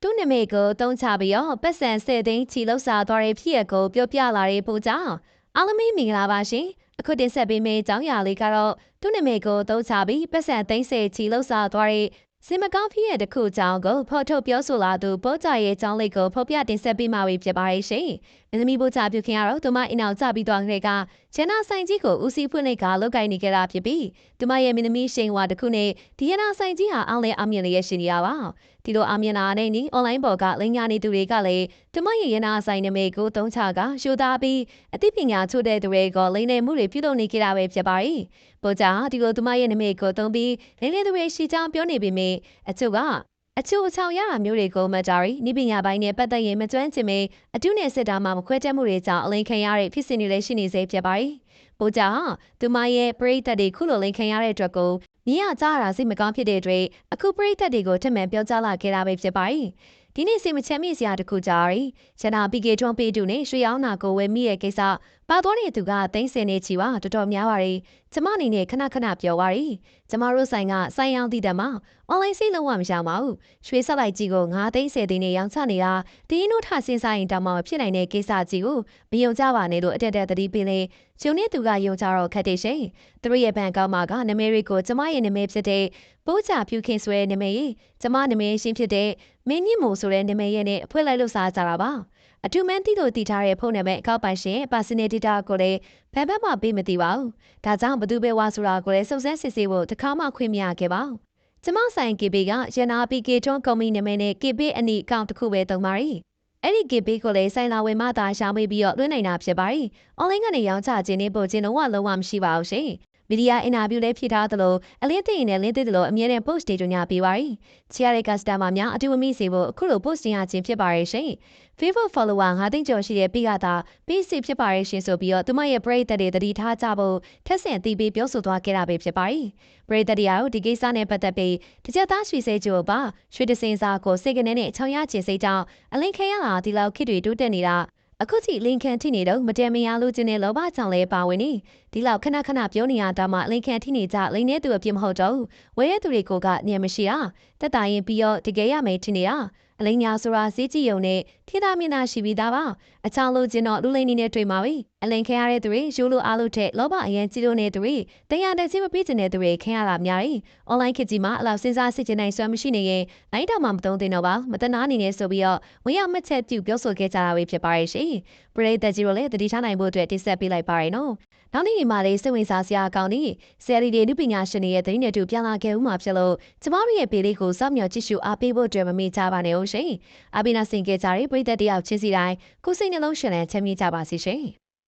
တူးနမိတ်ကိုတုံးချပြီးတော့ပတ်စံဆယ်သိန်းချီလောက်စားသွားတဲ့ဖြစ်ရပ်ကိုပြောပြလာတဲ့ပို့ကြောင့်အားလုံးမင်္ဂလာပါရှင်အခုတင်ဆက်ပေးမယ့်အကြောင်းအရာလေးကတော့တူးနမိတ်ကိုတုံးချပြီးပတ်စံသိန်းဆယ်ချီလောက်စားသွားတဲ့စင်မကောင်းဖြစ်ရတဲ့ခုအကြောင်းကိုဖော်ထုတ်ပြောဆိုလာသူပို့ကြရဲ့အကြောင်းလေးကိုဖော်ပြတင်ဆက်ပေးမှာဖြစ်ပါရဲ့ရှင်။မင်းသမီးပို့ကြပြုခင်ကတော့သူမအိမ်အောင်ကြပြီးသွားတဲ့ကကျန်နာဆိုင်ကြီးကိုဦးစီးဖွင့်လိုက်ကလောက်ကိုင်းနေကြတာဖြစ်ပြီးသူမရဲ့မင်းသမီးရှိန်ဝါတစ်ခုနဲ့ဒီရနာဆိုင်ကြီးဟာအောင်လဲအောင်မြင်လျက်ရှိနေရပါဒီလိုအောင်မြင်လာတဲ့နီးအွန်လိုင်းပေါ်ကလိမ်ညာနေသူတွေကလည်းသူမရဲ့ရနာဆိုင်နမိတ်ကိုတုံးချကရှိုးသားပြီးအသိပညာချို့တဲ့သူတွေကလိမ်နေမှုတွေပြုလုပ်နေကြတာပဲဖြစ်ပါရဲ့ပို့ကြဒီလိုသူမရဲ့နမိတ်ကိုတုံးပြီးလိမ်နေသူတွေရှိကြောင်းပြောနေပေမယ့်အချို့ကအချို့အချောင်ရတာမျိုးတွေကိုမကြရီနိပညာပိုင်းနဲ့ပတ်သက်ရင်မကျွမ်းကျင်မေအတုနဲ့စစ်တာမှမခွဲတတ်မှုတွေကြောင့်အလိမ်ခံရတဲ့ဖြစ်စဉ်တွေလည်းရှိနေစေဖြစ်ပါရဲ့ပို့ကြသူမရဲ့ပရိသတ်တွေခုလိုလိမ်ခံရတဲ့အတွက်ကိုမြင်ရကြတာစိတ်မကောင်းဖြစ်တဲ့အတွက်အခုပရိသတ်တွေကိုထပ်မံပြောကြားလာခဲ့တာပဲဖြစ်ပါရဲ့ဒီနေ့စိတ်မချမ်းမြေ့စရာတစ်ခုကြားရီကျန်တာ PK ထွန်းပေးတူနဲ့ရွှေအောင်နာကိုဝယ်မိရဲ့ကိစ္စပါသွားတဲ့သူကသိန်းစင်နေချီပါတော်တော်များပါရီကျမအနေနဲ့ခဏပြောပါရီကျမတို့ဆိုင်ကဆိုင်ရောင်းတည်တယ်မှာအွန်လိုင်းစိတ်လုံးဝမရှောင်ပါဘူးရွှေဆက်လိုက်ကြီးကို9သိန်း10သိန်းနဲ့ရောင်းချနေတာဒီနုထစင်းဆိုင်ရင်တောင်မှဖြစ်နိုင်တဲ့ကိစ္စကြီးကိုမယုံကြပါနဲ့လို့အတက်တက်သတိပေးလေကျုံနေသူကယုံကြတော့ခက်တဲ့ရှင်သူတို့ရဲ့ဘဏ်ကောက်မှာကနမဲရီကိုကျမရဲ့နမဲဖြစ်တဲ့ပိုးချဖြူခင်ဆွဲနမဲရီကျမနမဲရှင်းဖြစ်တဲ့မင်းမြင့်မို့ဆိုတဲ့နမဲရဲ့နဲ့အဖွဲလိုက်လို့စားကြတာပါအထူးမန်းတီတို့တည်ထားတဲ့ဖုန်းနံပါတ်အကောက်ပိုင်ရှင် personal data ကိုလည်းဘယ်ဘက်မှပေးမသိပါဘူး။ဒါကြောင့်ဘသူပဲဝါဆိုတာကိုလည်းစုံစမ်းစစ်ဆေးဖို့တခါမှခွင့်မရခဲ့ပါဘူး။ကျမဆိုင် KB ကရနာ PK ထွန်းကုမ္ပဏီနာမည်နဲ့ KB အနီအကောင့်တစ်ခုပဲသုံးပါရီ။အဲ့ဒီ KB ကိုလည်းဆိုင်လာဝင်မှသာရှာမေးပြီးတော့လွှဲနိုင်တာဖြစ်ပါရီ။ online ကနေရောင်းချခြင်းနဲ့ပို့ခြင်းလုံးဝမရှိပါဘူးရှင်။မီဒီယာအင်တာဗျူးလည်းဖြစ်ထားသလိုအလင်းသိရင်လည်းလင်းသိသလိုအမြဲတမ်း post တွေညပေးပါရီ။ချီရတဲ့ customer များအတူမမိစေဖို့အခုလို post တင်ရခြင်းဖြစ်ပါရဲ့ရှင်။ Facebook follower 9သိန်းကျော်ရှိတဲ့ပိကသာ PC ဖြစ်ပါရဲ့ရှင်ဆိုပြီးတော့သူမရဲ့ပရိသတ်တွေတတိထားကြဖို့ထက်ဆင့်အသိပေးပြောဆိုသွားခဲ့တာပဲဖြစ်ပါရဲ့။ပရိသတ်တရားတို့ဒီကိစ္စနဲ့ပတ်သက်ပြီးတကြသားရွှေစဲကြိုပါရွှေတစင်စာကိုစိတ်ကနေနဲ့ချောင်းရကျင်စိတ်ကြောင့်အလင်းခဲရလာဒီလောက်ခေတ်တွေတိုးတက်နေတာအခုထိလင်ခံထိနေတော့မတန်မရလို့ခြင်းနဲ့လောဘကြောင့်လဲပါဝင်နေဒီလောက်ခဏပြောနေရတာမှလင်ခံထိနေကြလိန်နေသူအပြစ်မဟုတ်တော့ဝဲရသူတွေကိုကညံမရှိတာတက်တာရင်ပြီးတော့တကယ်ရမယ်ထင်နေတာအလိန်ညာဆိုတာဈေးကြည့်ုံနဲ့ထိသားမျက်နှာရှိပြီးသားပါအချောင်းလို့ခြင်းတော့လူလိန်နေနဲ့တွေ့မှာပဲအလိန်ခံရတဲ့သူတွေရိုးလို့အားလို့တဲ့လောဘအရင်ကြီးလို့နေသူတွေတရားတဲ့ချင်းမပေးချင်တဲ့သူတွေခံရတာများရင်အွန်လိုင်းခေတ်ကြီးမှာအလောက်စဉ်းစားစစ်ချင်နိုင်စွမ်းမရှိနေရင်နိုင်တော့မှမသုံးသင့်တော့ပါမတနာနေနေဆိုပြီးတော့ဝင်ရမှတ်ချက်ပြုပြောဆိုခဲ့ကြတာပဲဖြစ်ပါရဲ့ရှင်ပရိသတ်ကြီးတို့လည်းတတိထားနိုင်ဖို့အတွက်တင်ဆက်ပေးလိုက်ပါရနော်နောက်နေ့ဒီမှာလေးစိတ်ဝင်စားစရာအကောင်းကြီးဆယ်ရီတွေလူပညာရှင်တွေရဲ့သတင်းတွေတူပြန်လာခဲ့ဦးမှာဖြစ်လို့ကျမတို့ရဲ့ပေလေးကိုစောင့်မျှော်ကြည့်ရှုအားပေးဖို့အတွက်မမေ့ကြပါနဲ့ဦးရှင်အဘိနာစင်ကြကြတဲ့ပရိသတ်တယောက်ချင်းစီတိုင်းကိုစိတ်နှလုံးရှင်လန်းချမ်းမြေ့ကြပါစေရှင်